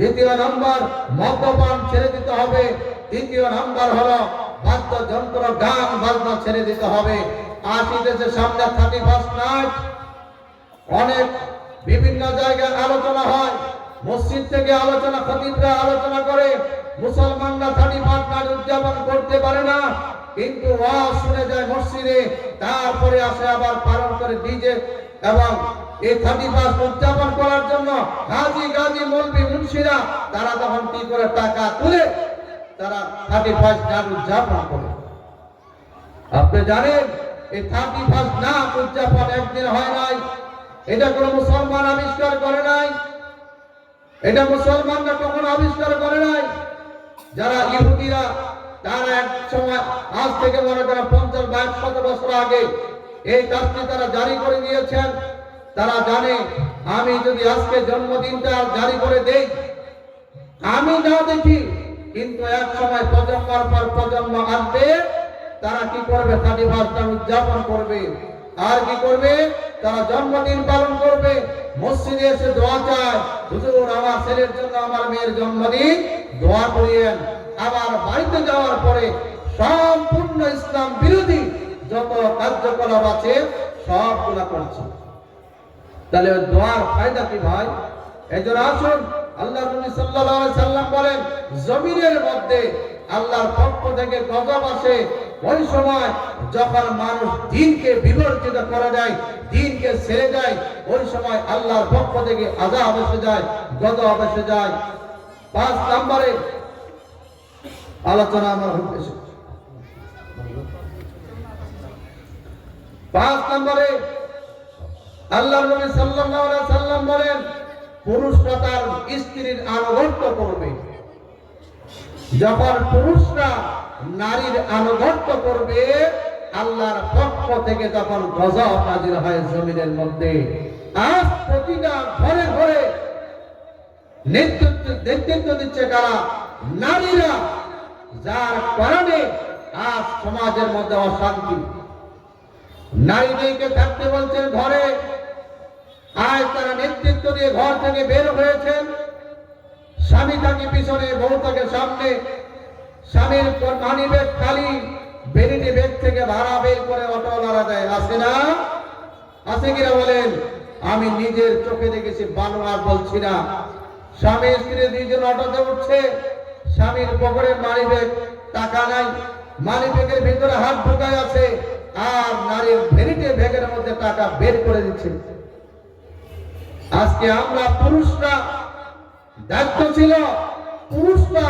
2 নম্বর, মদ্যপান ছেড়ে দিতে হবে। 3 নম্বর হলো বাদ্যযন্ত্র, গান বাজনা ছেড়ে দিতে হবে। আসিতেছে সামনে 31 নাইট, অনেক বিভিন্ন জায়গায় আলোচনা হয়, মসজিদ থেকে আলোচনা, খতিবরা আলোচনা করে। মুসলমানরা 31 নাইট উদযাপন করতে পারে না, কিন্তু ওয়াজ শুনে যায় মসজিদে, তারপরে পরে আসে আবার পালন করে ডিজে এবং এই 31 উদযাপন করার জন্য হাজি গাজী মৌলবি মুন্সিরা তারা তখন কি করে টাকা তুলে তারা 31 নাম উদযাপন করে। আপনি জানেন এই 31 নাম উদযাপন একদিন হয় নাই, এটা কোনো মুসলমান আবিষ্কার করে নাই, এটা মুসলমানরা কখনো আবিষ্কার করে নাই। যারা ইহুদিরা তারা এক সময় আজ থেকে মনে করেন 50-100 বছর আগে এই কাজটি তারা জারি করে দিয়েছেন। তারা জানে আমি যদি আজকে জন্মদিনটা জারি করে দেই, আমি না দেখি, কিন্তু এক সময় প্রজন্মের পর প্রজন্ম আসবে, তারা কি করবে 31টা উদযাপন করবে। আর কি করবে, তারা জন্মদিন পালন করবে, মসজিদে এসে দোয়া চায়, হুজুর আমার ছেলের জন্য আমার মেয়ের জন্মদিন দোয়া করিয়েন। আবার বাড়িতে যাওয়ার পরে সম্পূর্ণ ইসলাম বিরোধী যত কার্যকলাপ আছে সবগুলা করছে। তাহলে দোয়ার ফায়দা কি ভাই? এজন্য আসুন, আল্লাহ নবী সাল্লাল্লাহু আলাইহি সাল্লাম বলেন জমিনের মধ্যে আল্লাহর পক্ষ থেকে গজব আসে ওই সময় যখন মানুষ দ্বীনকে বিবর্জিত করে দেয়, দ্বীনকে ছেড়ে দেয়, ওই সময় আল্লাহর পক্ষ থেকে আযাব এসে যায়, গজব এসে যায়। 5 নম্বরে আলোচনা আমার হচ্ছে 5 নম্বরে আল্লাহর নবী সাল্লাল্লাহু আলাইহি সাল্লাম বলেন পুরুষরা তার স্ত্রীর আনুগত্য করবে। যখন পুরুষরা নারীর আনুগত্য করবে আল্লাহর পক্ষ থেকে তখন গজব নাযিল হয় জমিনের মধ্যে। আজ প্রতিটা ঘরে ঘরে নেতৃত্ব দিচ্ছে কারা? নারীরা, যার কারণে আজ সমাজের মধ্যে অশান্তি। নারীদেরকে থাকতে বলছেন ঘরে, আজ তারা নেতৃত্ব দিয়ে ঘর থেকে বের হয়েছেন। স্বামী থাকে পিছনে, বউ থাকে সামনে। স্বামীর মানি ব্যাগ খালি, বেরিটি ব্যাগ থেকে ভাড়া বের করে অটো ভাড়া দেয়। আছে না? আছে কিনা বলেন? আমি নিজের চোখে দেখেছি, বানোয়ার বলছি না। স্বামী স্ত্রী দুইজন অটোতে উঠছে, স্বামীর পকেটে মানি ব্যাগ, টাকা নাই, মানি ব্যাগের ভিতরে হাত ঢুকায় আছে, আর নারীর ভেরিটে ব্যাগের মধ্যে টাকা বের করে দিচ্ছে। আজকে আমরা পুরুষরা, দায়িত্ব ছিল পুরুষরা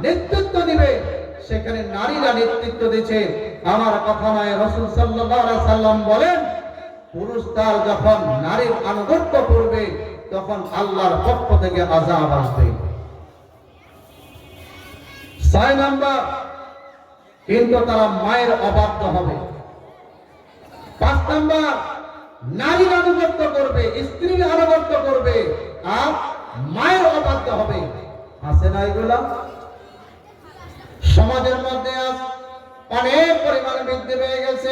নেতৃত্ব দিবে, সেখানে নারীরা নেতৃত্ব দিচ্ছে। আমার কথা নয়, রাসূল সাল্লাল্লাহু আলাইহি সাল্লাম বলেন পুরুষ তার যখন নারীর আনুগত্য করবে তখন আল্লাহর পক্ষ থেকে আযাব আসবে। 6 নাম্বার, কিন্তু তারা মায়ের অবাধ্য হবে। 5 নাম্বার, নারীর আনুগত্য করবে, স্ত্রীর আনুগত্য করবে, আর মায়ের অবাধ্য হবে। আছে না এগুলা? সমাজের মধ্যে আজ অনেক পরিমাণে বৃদ্ধি পেয়ে গেছে।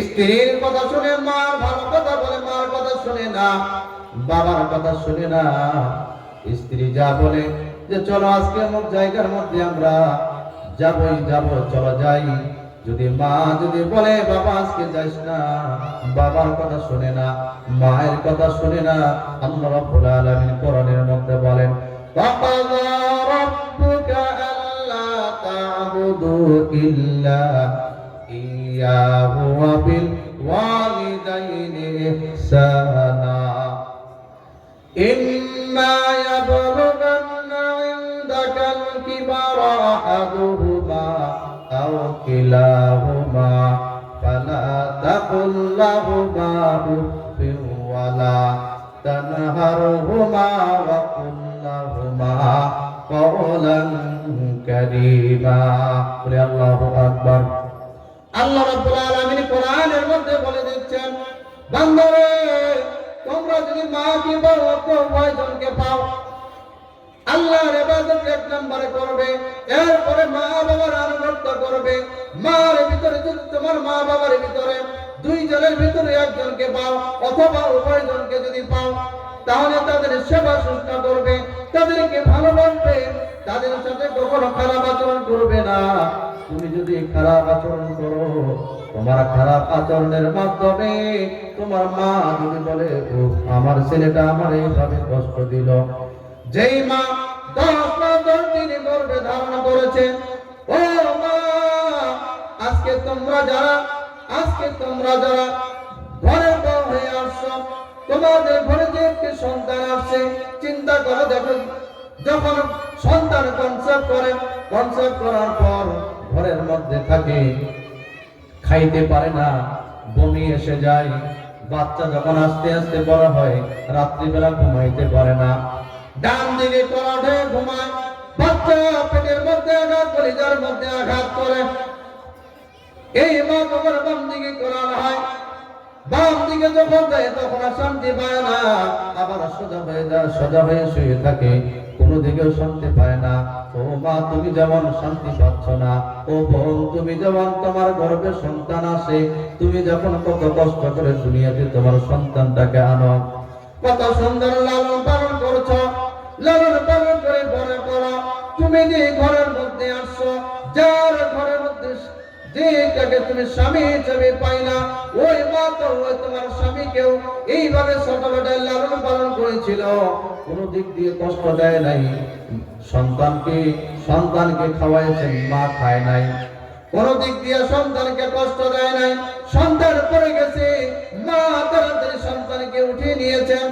স্ত্রীর কথা শুনে মার ভালো কথা বলে, মার কথা শুনে না, বাবার কথা শুনে না। স্ত্রী যা বলে যে চলো আজকে অমুক জায়গার মধ্যে আমরা যাবই যাব, চলো যাই, যদি মা যদি বলে বাবা আজকে যাইস না, বাবার কথা শুনে না, মায়ের কথা শুনে না। আল্লাহ রাব্বুল আলামিন কোরআনের মধ্যে বলেন وَقَضَى رَبُّكَ أَلَّا تَعْبُدُوا إِلَّا إِيَّاهُ وَبِالْوَالِدَيْنِ إِحْسَانًا إِمَّا يَبْلُغَنَّ عِندَكَ الْكِبَرَ أَحَدُهُمَا أَوْ كِلَاهُمَا فَلَا تَقُل لَّهُمَا أُفٍّ وَلَا تَنْهَرْهُمَا وَقُل لَّهُمَا قَوْلًا كَرِيمًا। বলে আল্লাহু আকবার। আল্লাহ রাব্বুল আলামিন কোরআনের মধ্যে বলে দিচ্ছেন, বান্দারে তোমরা যদি মাকে পাও তো উভয়জনকে পাও। আল্লাহর ইবাদত 1 নম্বরে করবে, এরপরে মা বাবার আনুগত্য করবে। মার ভিতরে যদি তোমার মা বাবার ভিতরে দুইজনের ভিতরে একজনকে পাও অথবা উভয়জনকে যদি পাও, তাহলে তাদের সেবা শুশ্রূষা করবে, তাদেরকে ভালোবাসবে, তাদের সাথে কখনো খারাপ আচরণ করবে না। তুমি যদি খারাপ আচরণ করো, তোমার খারাপ আচরণের মাধ্যমে তোমার মা যদি বলে আমার ছেলেটা আমার এইভাবে কষ্ট দিল, যেই মা 10 মাস 10 দিন গর্ভে ধারণ করেছে, ও মা আজকে তোমরা যারা আজকে তোমরা যারা ঘরে বউ হয়ে আসছো, তোমাদের ঘরে যে একটি সন্তান আসছে, চিন্তা করে দেখো, যখন সন্তান কনসেপ্ট করার পর ঘরের মধ্যে থাকে, খাইতে পারে না, বমি এসে যায়। বাচ্চা যখন আস্তে আস্তে বড় হয়, রাত্রিবেলা ঘুমাইতে পারে না, ডান দিকে করাট হয়ে ঘুমায়। বাচ্চা পেটের মধ্যে আঘাত, কলিজার মধ্যে আঘাত করে। এই মা তোমার বাম দিকে করার হয়, বাম দিকে যখন যায় তখন আর শান্তি পায় না, আবার সোজা হয়ে শুয়ে থাকে, কোনো দিকেও শান্তি পায় না। ও মা, তুমি যেমন শান্তি পাচ্ছ না, ও বোন, তুমি যেমন তোমার গর্ভে সন্তান আসে, তুমি যখন কত কষ্ট করে দুনিয়াতে তোমার সন্তানটাকে আনো, কত সুন্দর লালন পালন করছো, লালন পালন করে বড় করো। তুমি যে ঘরের মধ্যে আসছো, যার ঘরের মধ্যে যেটাকে তুমি স্বামী হিসেবে পাই না, ওই মা তো তোমার স্বামীকেও এইভাবে ছোটবেলায় লালন পালন করেছিল, কোনো দিক দিয়ে কষ্ট দেয় নাই। সন্তানকে খাওয়াইছেন, মা খায় নাই, কোনো দিক দিয়ে সন্তানকে কষ্ট দেয় নাই। সন্তান পড়ে গেছে, মা তাড়াতাড়ি সন্তানকে উঠিয়ে নিয়েছেন,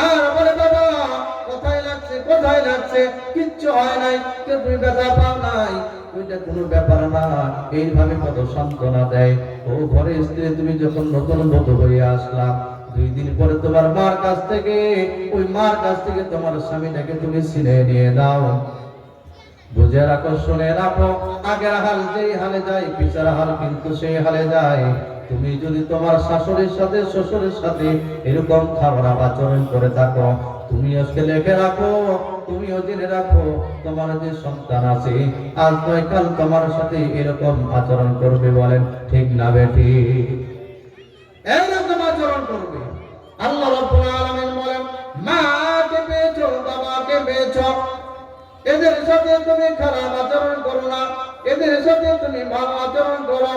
আর বলে বাবা কোথায় লাগছে, কিচ্ছু হয় নাই, কেউ তুমি ব্যথা পাও নাই, ওইটা কোনো ব্যাপার না, এইভাবে কত সান্ত্বনা দেয়। ও ঘরে স্ত্রী, তুমি যখন নতুন বধূ হয়ে আসলা, 2 দিন পরে তোমার মার কাছ থেকে তোমার স্বামীটাকে তুমি ছিনিয়ে নিয়ে দাও। বুঝে রাখো, শুনে রাখো, আগের হাল যেই হালে যায়, পিছের হাল কিন্তু সেই হালে যায়। তুমি যদি তোমার শাশুড়ির সাথে শ্বশুরের সাথে এরকম খারাপ আচরণ করে থাকো, তুমি আজকে লিখে রাখো, তুমিও জেনে রাখো, তোমার যে সন্তান আছে আজ নয় কাল তোমার সাথে এরকম আচরণ করবে। বলেন ঠিক না বেটি? এরকম আচরণ করবে। আল্লাহ রাব্বুল আলামিন বলেন, মাকে পেয়েছো, বাবাকে পেয়েছো, এদের সাথে তুমি খারাপ আচরণ করো না, এদের সাথে তুমি ভালো আচরণ করো।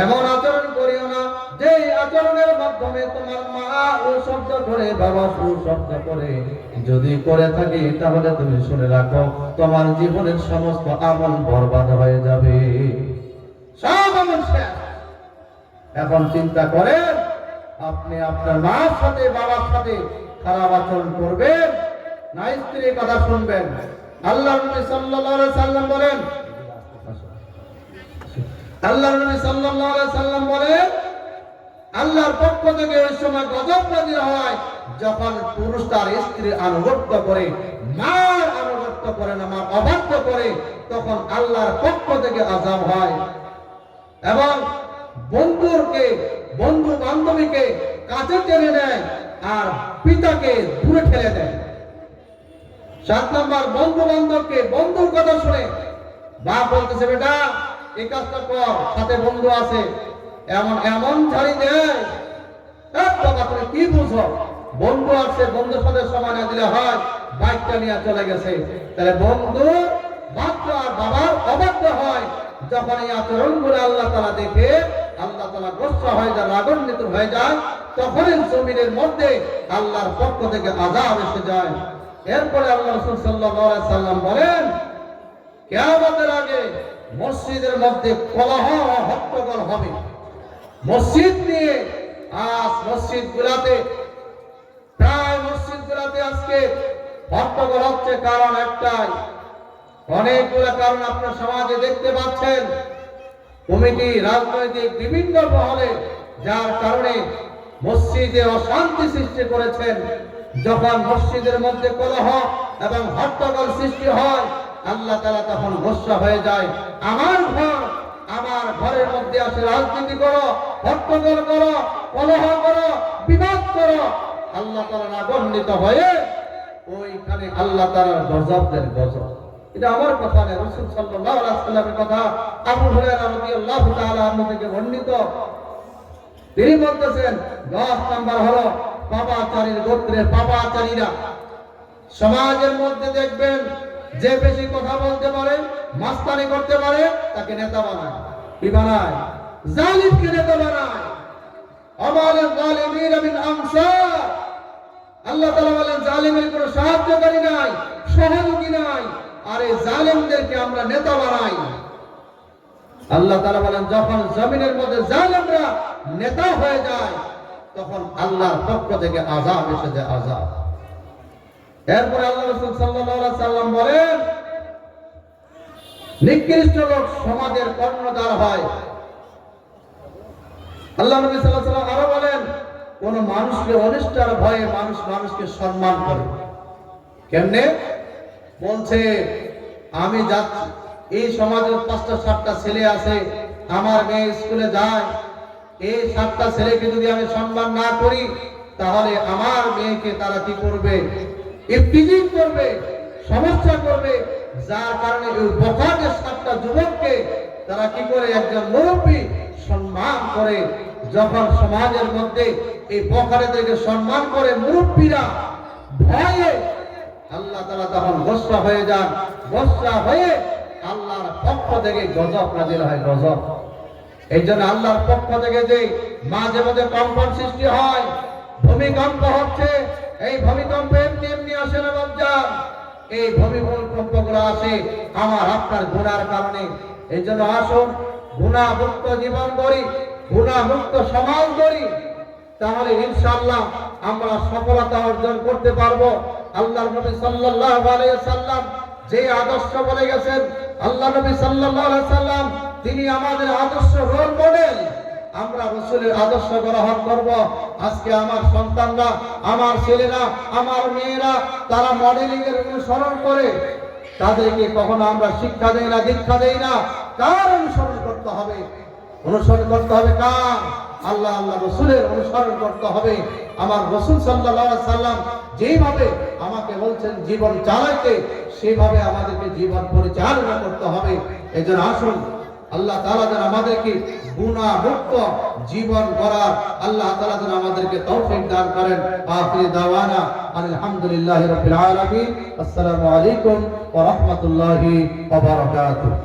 এমন আচরণ করিও না যে আচরণের মাধ্যমে তোমার মা ও শব্দ করে, বাবা ও শব্দ করে। যদি করে থাকি তাহলে তুমি শুনে রাখো, তোমার জীবনের সমস্ত আমল বরবাদ হয়ে যাবে, সব আমল শেষ। এখন চিন্তা করেন, আপনি আপনার মার সাথে বাবার সাথে খারাপ আচরণ করবেন না স্ত্রীর কথা শুনবেন? আল্লাহর নবী সাল্লাল্লাহু আলাইহি সাল্লাম বলেন, আল্লাহর পক্ষ থেকে ওই সময় গজব নাযিল হয় যখন পুরুষ তার স্ত্রীর আনুগত্য করে, মার আনুগত্য করে না, মা অবাধ্য করে, তখন আল্লাহর পক্ষ থেকে আযাব হয়। এবং বন্ধু বান্ধবীকে কাছে টেনে নেয় আর পিতাকে দূরে ঠেলে দেয়। 7 নম্বর, বন্ধু বান্ধবকে বন্ধুর কথা শুনে বাপ বলতেছে, বেটা এই কাজটা কর, সাথে বন্ধু আছে, এমন ঝাড়ি দেয়, বাবা তুমি কি বুঝো, বন্ধু আছে, বন্ধুর সাথে সময় না দিলে হয়, বাইকটা নিয়ে চলে গেছে। তাহলে বন্ধু বাধ্য আর বাবার অবাধ্য হয়। যখন এই আচরণগুলো আল্লাহ তাআলা দেখে, আল্লাহ তাআলা গোসা হয়ে যায়, রাগান্বিত হয়ে যায়, তখনই জমিনের মধ্যে আল্লাহর পক্ষ থেকে আযাব এসে যায়। এরপরে আল্লাহ রাসূল সাল্লাল্লাহু আলাইহি সাল্লাম বলেন, কিয়ামতের আগে মসজিদের মধ্যে কলহ ও হট্টগোল হবে। মসজিদ নিয়ে আজ মসজিদগুলোতে আজকে হট্টগোল হচ্ছে, কারণ একটাই, অনেকগুলো কারণ আপনার সমাজে দেখতে পাচ্ছেন, কমিটি, রাজনৈতিক বিভিন্ন মহলে, যার কারণে মসজিদে অশান্তি সৃষ্টি করেছেন। যখন মসজিদের মধ্যে কলহ এবং হট্টগোল সৃষ্টি হয়, আল্লাহ তাআলা তখন গোসা হয়ে যায়, আমার ঘরের মধ্যে আসে রাজনীতি করো, হট্টগোল করো, কলহ করো, বিবাদ করো। আল্লাহ তাআলা রাগান্বিত হয়ে ওইখানে আল্লাহ তাআলার গজব দেন, গজব। এটা আমার কথা নয়, রাসূল সাল্লাল্লাহু আলাইহি ওয়াসাল্লামের কথা। আবু হুরায়রা রাদিয়াল্লাহু তাআলা আনহু থেকে বর্ণিত, তিনি বলতেছেন, 10 নাম্বার হলো পাপাচারীর গোত্রের পাপাচারীরা। সমাজের মধ্যে দেখবেন যে বেশি কথা বলতে পারে, মাস্তানি করতে পারে, তাকে নেতা বানায়। কি বানায়? জালিমকে নেতা বানায়। আমাল যালিমিন মিন আমসার। আল্লাহ তাআলা বলেন, জালিমের কোনো সাহায্যকারী নাই, সহযোগী নাই, আর এই জালিমদেরকে আমরা নেতা বানাই। আল্লাহ তাআলা বলেন যখন জমিনের মধ্যে জালেমরা নেতা হয়ে যায় তখন আল্লাহর পক্ষ থেকে আযাব এসে যায়, আযাব। এরপর আল্লাহ রাসূল সাল্লাল্লাহু আলাইহি সাল্লাম বলেন নিকৃষ্ট লোক সমাজের কর্ণধার হয়। আল্লাহ নবী সাল্লাল্লাহু আলাইহি সাল্লাম আরো বলেন কোন মানুষকে অনিষ্টার ভয়ে মানুষ মানুষকে সম্মান করে। কেমনে বলছে, আমি যাচ্ছি, এই সমাজের 5টা 7টা ছেলে আছে, আমার মেয়ে স্কুলে যায়, এই 7টা ছেলেকে যদি আমি সম্মান না করি তাহলে আমার মেয়েকে তারা কি করবে, ইফতিজিং করবে, সমস্যা করবে। যার কারণে এই বখাটের 7টা যুবককে তারা কি করে, একজন মুরব্বী সম্মান করে। যখন সমাজের মধ্যে এই বখাটেদেরকে সম্মান করে মুরব্বীরা ভয়ে, আল্লাহ তাআলা তখন গোসা হয়ে যান, গোসা হয়ে আল্লাহর পক্ষ থেকে গজব নাযিল হয়, গজব। এই জন্য আল্লাহর পক্ষ থেকে যে মাঝে মাঝে কম্পন সৃষ্টি হয়, ভূমিকম্প হচ্ছে, এই ভূমিকম্প এমনি এমনি আসে না বাপজান, এই ভূমিকম্পগুলো আসে আমার আপনার গুনার কারণে। এই জন্য আসুন গুনাহ মুক্ত জীবন করি, গুনাহ মুক্ত সমাজ করি, তাহলে ইনশাআল্লাহ আমরা সফলতা অর্জন করতে পারবো। আল্লাহর নবী সাল্লাল্লাহু আলাইহি সাল্লাম যে আদর্শ বলে গেছেন, আল্লাহ নবী সাল্লাল্লাহু আলাইহি সাল্লাম তিনি আমাদের আদর্শ রোল মডেল। আমরা রাসূলের আদর্শ গ্রহণ করব। আজকে আমার সন্তানরা, আমার ছেলেরা, আমার মেয়েরা তারা মডেলিং এর অনুসরণ করে, তাদেরকে কখনো আমরা শিক্ষা দেই না, দীক্ষা দেই না। কার অনুসরণ করতে হবে? অনুসরণ করতে হবে কার? আল্লাহ আল্লাহ রাসূলের অনুসরণ করতে হবে। আমার রাসূল সাল্লাল্লাহু আলাইহি সাল্লাম যেভাবে আমাকে বলছেন জীবন চালাইতে, সেভাবে আমাদেরকে জীবন পরিচালনা করতে হবে। এজন্য আসুন আল্লাহ তাআলা যেন আমাদেরকে গুনাহ মুক্ত জীবন গড়ার আল্লাহ তাআলা যেন আমাদেরকে তৌফিক দান করেন। আখির দাওয়ানা আলহামদুলিল্লাহি রাব্বিল আলামিন। আসসালামু আলাইকুম ওয়া রাহমাতুল্লাহি ওয়া বারাকাতুহু।